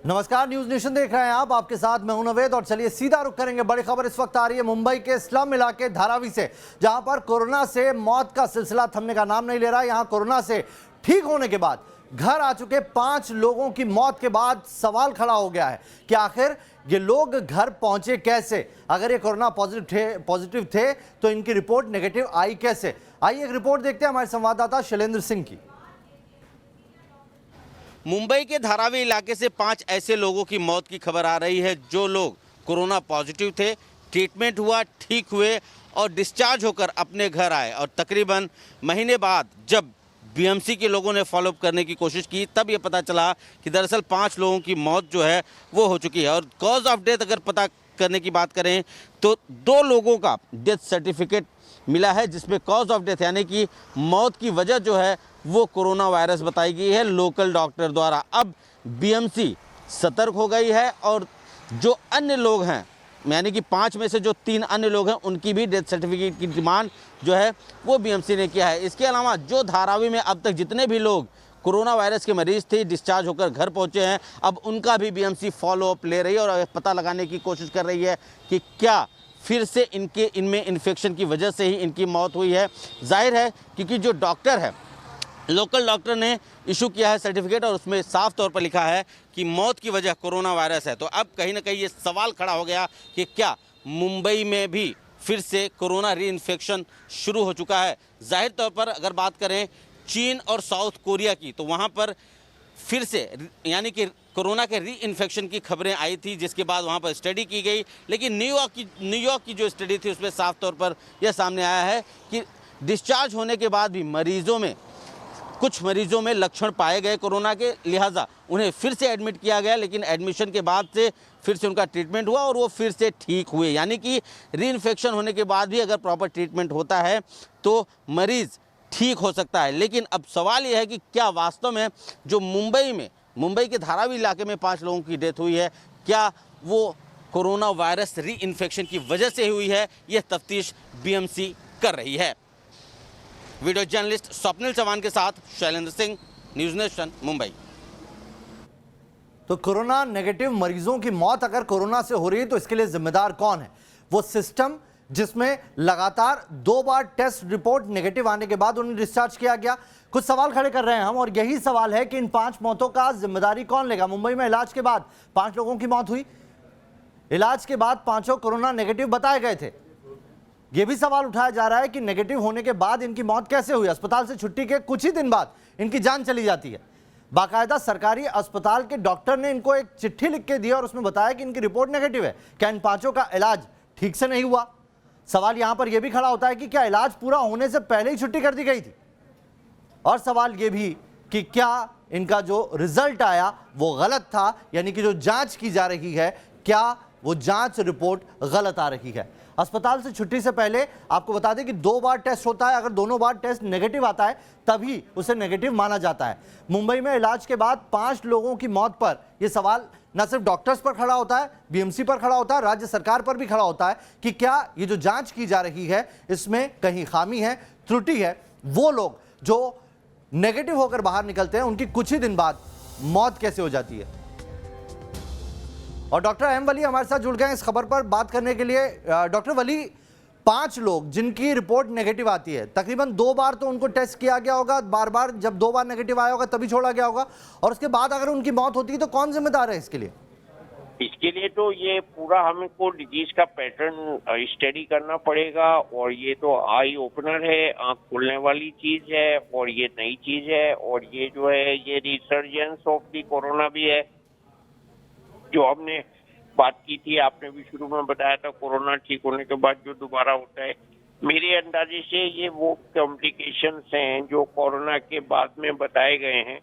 नमस्कार, news nation देख रहे हैं आप। आपके साथ मैं हूं नवेद और चलिए सीधा रुख करेंगे। बड़ी खबर इस वक्त आ रही है मुंबई के स्लम इलाके धारावी से, जहां पर कोरोना से मौत का सिलसिला थमने का नाम नहीं ले रहा। यहां कोरोना से ठीक होने के बाद घर आ चुके 5 लोगों की मौत के बाद सवाल खड़ा हो गया है कि आखिर ये लोग घर पहुंचे कैसे। अगर ये कोरोना पॉजिटिव थे तो इनकी रिपोर्ट नेगेटिव आई कैसे। आइए एक रिपोर्ट देखते हैं हमारे संवाददाता शैलेंद्र सिंह की। मुंबई के धारावी इलाके से 5 ऐसे लोगों की मौत की खबर आ रही है जो लोग कोरोना पॉजिटिव थे, ट्रीटमेंट हुआ, ठीक हुए और डिस्चार्ज होकर अपने घर आए। और तकरीबन महीने बाद जब बीएमसी के लोगों ने फॉलोअप करने की कोशिश की तब ये पता चला कि दरअसल 5 लोगों की मौत जो है वो हो चुकी है। और कॉज ऑफ डेथ अगर पता करने की बात करें तो 2 लोगों का डेथ सर्टिफिकेट मिला है, जिसमें कॉज ऑफ डेथ यानी कि मौत की वजह जो है वो कोरोना वायरस बताई गई है लोकल डॉक्टर द्वारा। अब बीएमसी सतर्क हो गई है और जो अन्य लोग हैं यानी कि 5 में से जो 3 अन्य लोग हैं उनकी भी डेथ सर्टिफिकेट की डिमांड जो है वो बीएमसी ने किया है। इसके अलावा जो धारावी में अब तक जितने भी लोग कोरोना वायरस के मरीज थे, डिस्चार्ज होकर घर पहुंचे हैं, अब उनका भी बीएमसी फॉलोअप ले रही है और पता लगाने की कोशिश कर रही है कि क्या फिर से इनमें इन्फेक्शन की वजह से ही इनकी मौत हुई है। जाहिर है क्योंकि जो डॉक्टर है, लोकल डॉक्टर ने इशू किया है सर्टिफिकेट और उसमें साफ तौर पर लिखा है कि मौत की वजह कोरोना वायरस है। तो अब कहीं ना कहीं ये सवाल खड़ा हो गया कि क्या मुंबई में भी फिर से कोरोना री इन्फेक्शन शुरू हो चुका है। जाहिर तौर पर अगर बात करें चीन और साउथ कोरिया की तो वहाँ पर फिर से यानी कि कोरोना के री इन्फेक्शन की खबरें आई थी, जिसके बाद वहाँ पर स्टडी की गई। लेकिन न्यूयॉर्क की जो स्टडी थी उसमें साफ तौर पर यह सामने आया है कि डिस्चार्ज होने के बाद भी कुछ मरीजों में लक्षण पाए गए कोरोना के, लिहाजा उन्हें फिर से एडमिट किया गया। लेकिन एडमिशन के बाद से फिर से उनका ट्रीटमेंट हुआ और वो फिर से ठीक हुए। यानी कि री इन्फेक्शन होने के बाद भी अगर प्रॉपर ट्रीटमेंट होता है तो मरीज़ ठीक हो सकता है। लेकिन अब सवाल यह है कि क्या वास्तव में जो मुंबई के धारावी इलाके में 5 लोगों की डेथ हुई है, क्या वो कोरोना वायरस री इन्फेक्शन की वजह से हुई है, यह तफ्तीश बीएमसी कर रही है। वीडियो जर्नलिस्ट स्वप्निल चौहान के साथ शैलेंद्र सिंह, न्यूज नेशन, मुंबई। तो कोरोना नेगेटिव मरीजों की मौत अगर कोरोना से हो रही है तो इसके लिए जिम्मेदार कौन है? वो सिस्टम जिसमें लगातार 2 बार टेस्ट रिपोर्ट नेगेटिव आने के बाद उन्हें डिस्चार्ज किया गया। कुछ सवाल खड़े कर रहे हैं हम और यही सवाल है कि इन 5 मौतों का जिम्मेदारी कौन लेगा। मुंबई में इलाज के बाद 5 लोगों की मौत हुई। इलाज के बाद 5 कोरोना नेगेटिव बताए गए थे। यह भी सवाल उठाया जा रहा है कि नेगेटिव होने के बाद इनकी मौत कैसे हुई। अस्पताल से छुट्टी के कुछ ही दिन बाद इनकी जान चली जाती है। बाकायदा सरकारी अस्पताल के डॉक्टर ने इनको एक चिट्ठी लिख के दी और उसमें बताया कि इनकी रिपोर्ट नेगेटिव है। क्या इन 5 का इलाज ठीक से नहीं हुआ? सवाल यहां पर यह भी खड़ा होता है कि क्या इलाज पूरा होने से पहले ही छुट्टी कर दी गई थी? और सवाल यह भी कि क्या इनका जो रिजल्ट आया वो गलत था, यानी कि जो जांच की जा रही है क्या वो जांच रिपोर्ट गलत आ रही है? अस्पताल से छुट्टी से पहले आपको बता दें कि 2 बार टेस्ट होता है। अगर दोनों बार टेस्ट नेगेटिव आता है तभी उसे नेगेटिव माना जाता है। मुंबई में इलाज के बाद 5 लोगों की मौत पर यह सवाल न सिर्फ डॉक्टर्स पर खड़ा होता है, बीएमसी पर खड़ा होता है, राज्य सरकार पर भी खड़ा होता है कि क्या ये जो जांच की जा रही है इसमें कहीं खामी है, त्रुटि है। वो लोग जो नेगेटिव होकर बाहर निकलते हैं उनकी कुछ ही दिन बाद मौत कैसे हो जाती है। और डॉक्टर अहम वली हमारे साथ जुड़ गए हैं इस खबर पर बात करने के लिए। डॉक्टर वली, 5 लोग जिनकी रिपोर्ट नेगेटिव आती है, तकरीबन 2 बार तो उनको टेस्ट किया गया होगा, बार जब 2 बार नेगेटिव आया होगा तभी छोड़ा गया होगा, और उसके बाद अगर उनकी मौत होती है तो कौन जिम्मेदार है इसके लिए? इसके लिए तो ये पूरा हमको डिजीज का पैटर्न स्टडी करना पड़ेगा और ये तो आई ओपनर है, आंख खुलने वाली चीज है और ये नई चीज है। और ये जो है ये रिसर्जेंस ऑफ दी कोरोना भी है जो हमने बात की थी। आपने भी शुरू में बताया था कोरोना ठीक होने के बाद जो दोबारा होता है। मेरे अंदाजे से ये वो कॉम्प्लिकेशंस हैं जो कोरोना के बाद में बताए गए हैं,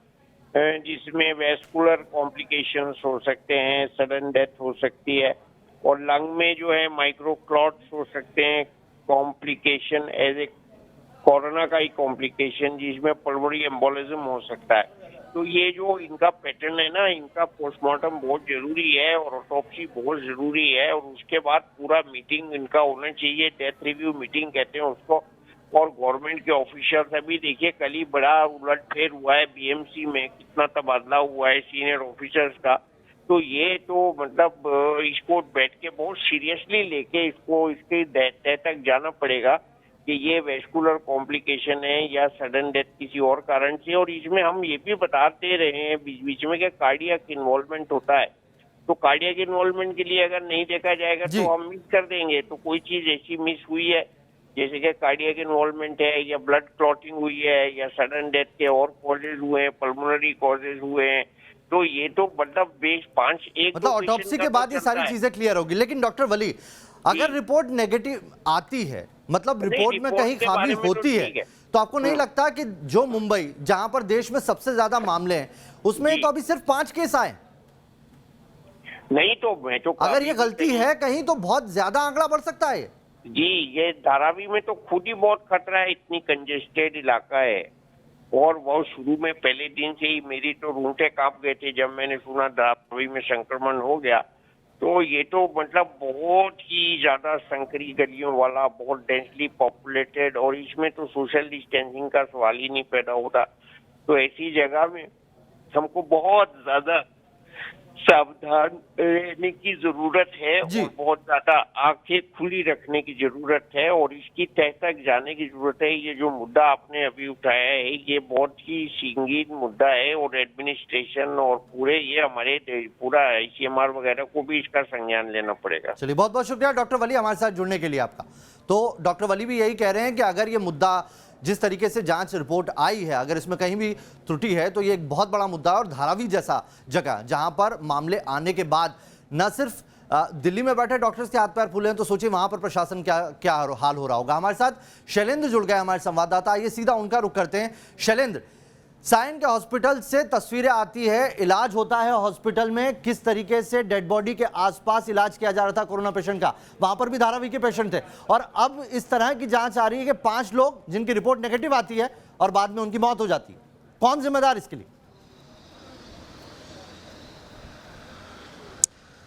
जिसमें वेस्कुलर कॉम्प्लिकेशंस हो सकते हैं, सडन डेथ हो सकती है और लंग में जो है माइक्रो क्लॉट्स हो सकते हैं। कॉम्प्लिकेशन एज ए कोरोना का ही कॉम्प्लिकेशन जिसमें पल्मोनरी एम्बोलिज्म हो सकता है। तो ये जो इनका पैटर्न है ना, इनका पोस्टमार्टम बहुत जरूरी है और ऑटोप्सी बहुत जरूरी है और उसके बाद पूरा मीटिंग इनका होना चाहिए, डेथ रिव्यू मीटिंग कहते हैं उसको। और गवर्नमेंट के ऑफिसर्स अभी देखिए कल ही बड़ा उलटफेर हुआ है बीएमसी में, कितना तबादला हुआ है सीनियर ऑफिसर्स का। तो ये तो मतलब इसको बैठ के बहुत सीरियसली लेके इसको इसके तह तक जाना पड़ेगा कि ये वेस्कुलर कॉम्प्लिकेशन है या सडन डेथ किसी और कारण से। और इसमें हम ये भी बताते रहे हैं बीच बीच में कि कार्डियक इन्वॉल्वमेंट होता है, तो कार्डियक इन्वॉल्वमेंट के लिए अगर नहीं देखा जाएगा जी। तो हम मिस कर देंगे। तो कोई चीज ऐसी मिस हुई है जैसे कि कार्डियक इन्वॉल्वमेंट है या ब्लड क्लॉटिंग हुई है या सडन डेथ के और कॉजेज हुए हैं, पल्मोनरी कॉजेज हुए हैं, तो ये तो मतलब बेस 5-1 मतलब ऑटोप्सी के बाद ये सारी चीजें क्लियर होगी। लेकिन डॉक्टर वली, अगर रिपोर्ट नेगेटिव आती है, मतलब नहीं, रिपोर्ट में रिपोर्ट कहीं के खामी बारे में तो होती ठीक है। तो आपको नहीं लगता कि जो मुंबई, जहां पर देश में सबसे ज्यादा मामले हैं, उसमें जी। तो अभी सिर्फ 5 केस आए? नहीं तो मैं तो अगर ये गलती है कहीं तो बहुत ज्यादा आंकड़ा बढ़ सकता है। जी, ये धारावी में तो खुद ही बहुत खतरा है, इतनी कंजेस्टेड इलाका है। और वो शुरू में पहले दिन से ही मेरी तो रूंगटे कांप गए थे जब मैंने सुना धारावी में संक्रमण हो गया। तो ये तो मतलब बहुत ही ज्यादा संकरी गलियों वाला, बहुत डेंसली पॉपुलेटेड, और इसमें तो सोशल डिस्टेंसिंग का सवाल ही नहीं पैदा होता। तो ऐसी जगह में हमको बहुत ज्यादा सावधान रहने की जरूरत है जी। और बहुत ज्यादा आंखें खुली रखने की जरूरत है और इसकी तह तक जाने की जरूरत है। ये जो मुद्दा आपने अभी उठाया है ये बहुत ही संगीन मुद्दा है और एडमिनिस्ट्रेशन और पूरे ये हमारे पूरा ICMR वगैरह को भी इसका संज्ञान लेना पड़ेगा। चलिए, बहुत बहुत शुक्रिया डॉक्टर वली हमारे साथ जुड़ने के लिए आपका। तो डॉक्टर वली भी यही कह रहे हैं कि अगर ये मुद्दा जिस तरीके से जांच रिपोर्ट आई है, अगर इसमें कहीं भी त्रुटि है तो ये एक बहुत बड़ा मुद्दा है। और धारावी जैसा जगह जहां पर मामले आने के बाद न सिर्फ दिल्ली में बैठे डॉक्टर्स के हाथ पैर फूले हैं, तो सोचिए वहां पर प्रशासन क्या हाल हो रहा होगा। हमारे साथ शैलेंद्र जुड़ गए, हमारे संवाददाता। आइए सीधा उनका रुख करते हैं। शैलेंद्र, साइन के हॉस्पिटल से तस्वीरें आती है, इलाज होता है हॉस्पिटल में, किस तरीके से डेड बॉडी के आसपास इलाज किया जा रहा था कोरोना पेशेंट का, वहां पर भी धारावी के पेशेंट थे। और अब इस तरह की जांच आ रही है कि 5 लोग जिनकी रिपोर्ट नेगेटिव आती है और बाद में उनकी मौत हो जाती है। कौन जिम्मेदार इसके लिए?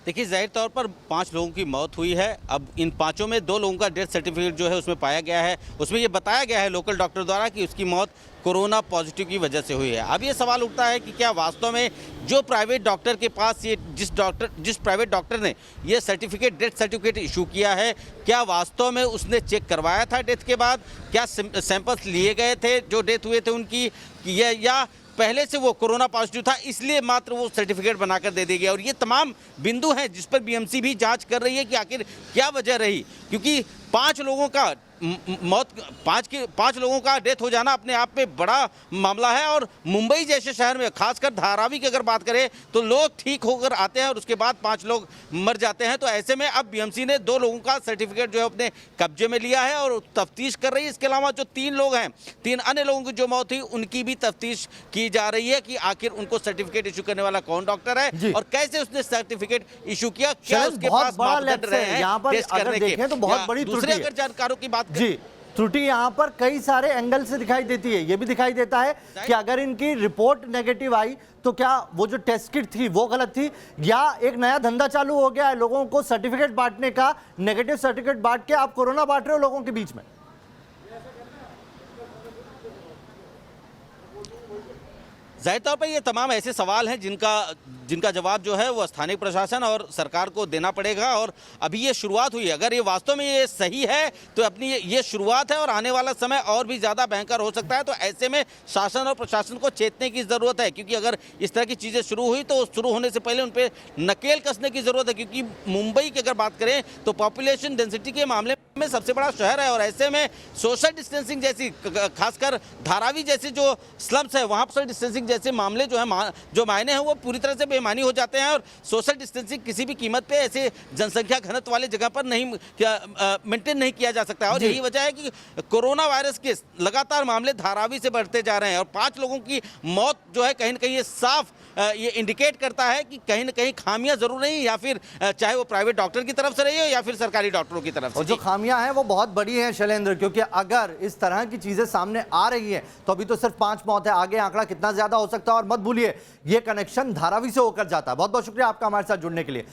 देखिए, जाहिर तौर पर 5 लोगों की मौत हुई है। अब इन 5 में 2 लोगों का डेथ सर्टिफिकेट जो है उसमें पाया गया है। उसमें ये बताया गया है लोकल डॉक्टर द्वारा कि उसकी मौत कोरोना पॉजिटिव की वजह से हुई है। अब ये सवाल उठता है कि क्या वास्तव में जो प्राइवेट डॉक्टर के पास ये जिस प्राइवेट डॉक्टर ने ये सर्टिफिकेट, डेथ सर्टिफिकेट इशू किया है, क्या वास्तव में उसने चेक करवाया था डेथ के बाद? क्या सैंपल्स लिए गए थे जो डेथ हुए थे उनकी, या पहले से वो कोरोना पॉजिटिव था इसलिए मात्र वो सर्टिफिकेट बनाकर दे दिया गया? और ये तमाम बिंदु हैं जिस पर BMC भी जांच कर रही है कि आखिर क्या वजह रही, क्योंकि 5 लोगों का मौत, 5 लोगों का डेथ हो जाना अपने आप में बड़ा मामला है। और मुंबई जैसे शहर में, खासकर धारावी की अगर बात करें, तो लोग ठीक होकर आते हैं और उसके बाद 5 लोग मर जाते हैं। तो ऐसे में अब BMC ने 2 लोगों का सर्टिफिकेट जो है अपने कब्जे में लिया है और तफ्तीश कर रही है। इसके अलावा जो 3 लोग हैं, 3 अन्य लोगों की जो मौत हुई, उनकी भी तफ्तीश की जा रही है कि आखिर उनको सर्टिफिकेट इशू करने वाला कौन डॉक्टर है और कैसे उसने सर्टिफिकेट इशू किया, क्या उसके पास मापदंड रहे हैं टेस्ट करने के। तो बहुत बड़ी दूसरे अगर जानकारों की बात जी, त्रुटि यहां पर कई सारे एंगल से दिखाई देती है। यह भी दिखाई देता है कि अगर इनकी रिपोर्ट नेगेटिव आई तो क्या वो जो टेस्ट किट थी वो गलत थी, या एक नया धंधा चालू हो गया है लोगों को सर्टिफिकेट बांटने का, नेगेटिव सर्टिफिकेट बांट के आप कोरोना बांट रहे हो लोगों के बीच में। जाहिर तौर पर ये तमाम ऐसे सवाल हैं जिनका जवाब जो है वो स्थानीय प्रशासन और सरकार को देना पड़ेगा। और अभी ये शुरुआत हुई है, अगर ये वास्तव में ये सही है तो अपनी ये शुरुआत है और आने वाला समय और भी ज़्यादा भयंकर हो सकता है। तो ऐसे में शासन और प्रशासन को चेतने की ज़रूरत है, क्योंकि अगर इस तरह की चीज़ें शुरू हुई तो शुरू होने से पहले उन पर नकेल कसने की ज़रूरत है। क्योंकि मुंबई की अगर बात करें तो पॉपुलेशन डेंसिटी के मामले में सबसे बड़ा शहर है और ऐसे में सोशल डिस्टेंसिंग जैसी, खासकर धारावी जैसे जो स्लम्स है वहाँ सोशल डिस्टेंसिंग जैसे मामले जो है, जो मायने हैं वो पूरी तरह से बेमानी हो जाते हैं। और सोशल डिस्टेंसिंग किसी भी कीमत पे ऐसे जनसंख्या घनत्व वाले जगह पर नहीं मेंटेन नहीं किया जा सकता। और यही वजह है कि कोरोना वायरस के लगातार मामले धारावी से बढ़ते जा रहे हैं और 5 लोगों की मौत जो है कहीं न कहीं ये साफ ये इंडिकेट करता है कि कहीं न कहीं खामियां जरूर नहीं, या फिर चाहे वो प्राइवेट डॉक्टर की तरफ से रही हो या फिर सरकारी डॉक्टरों की तरफ से। और जो खामियां हैं वो बहुत बड़ी हैं शैलेंद्र, क्योंकि अगर इस तरह की चीजें सामने आ रही हैं तो अभी तो सिर्फ 5 मौत है, आगे आंकड़ा कितना ज्यादा हो सकता है। और मत भूलिए ये कनेक्शन धारावी से होकर जाता है। बहुत बहुत शुक्रिया आपका हमारे साथ जुड़ने के लिए।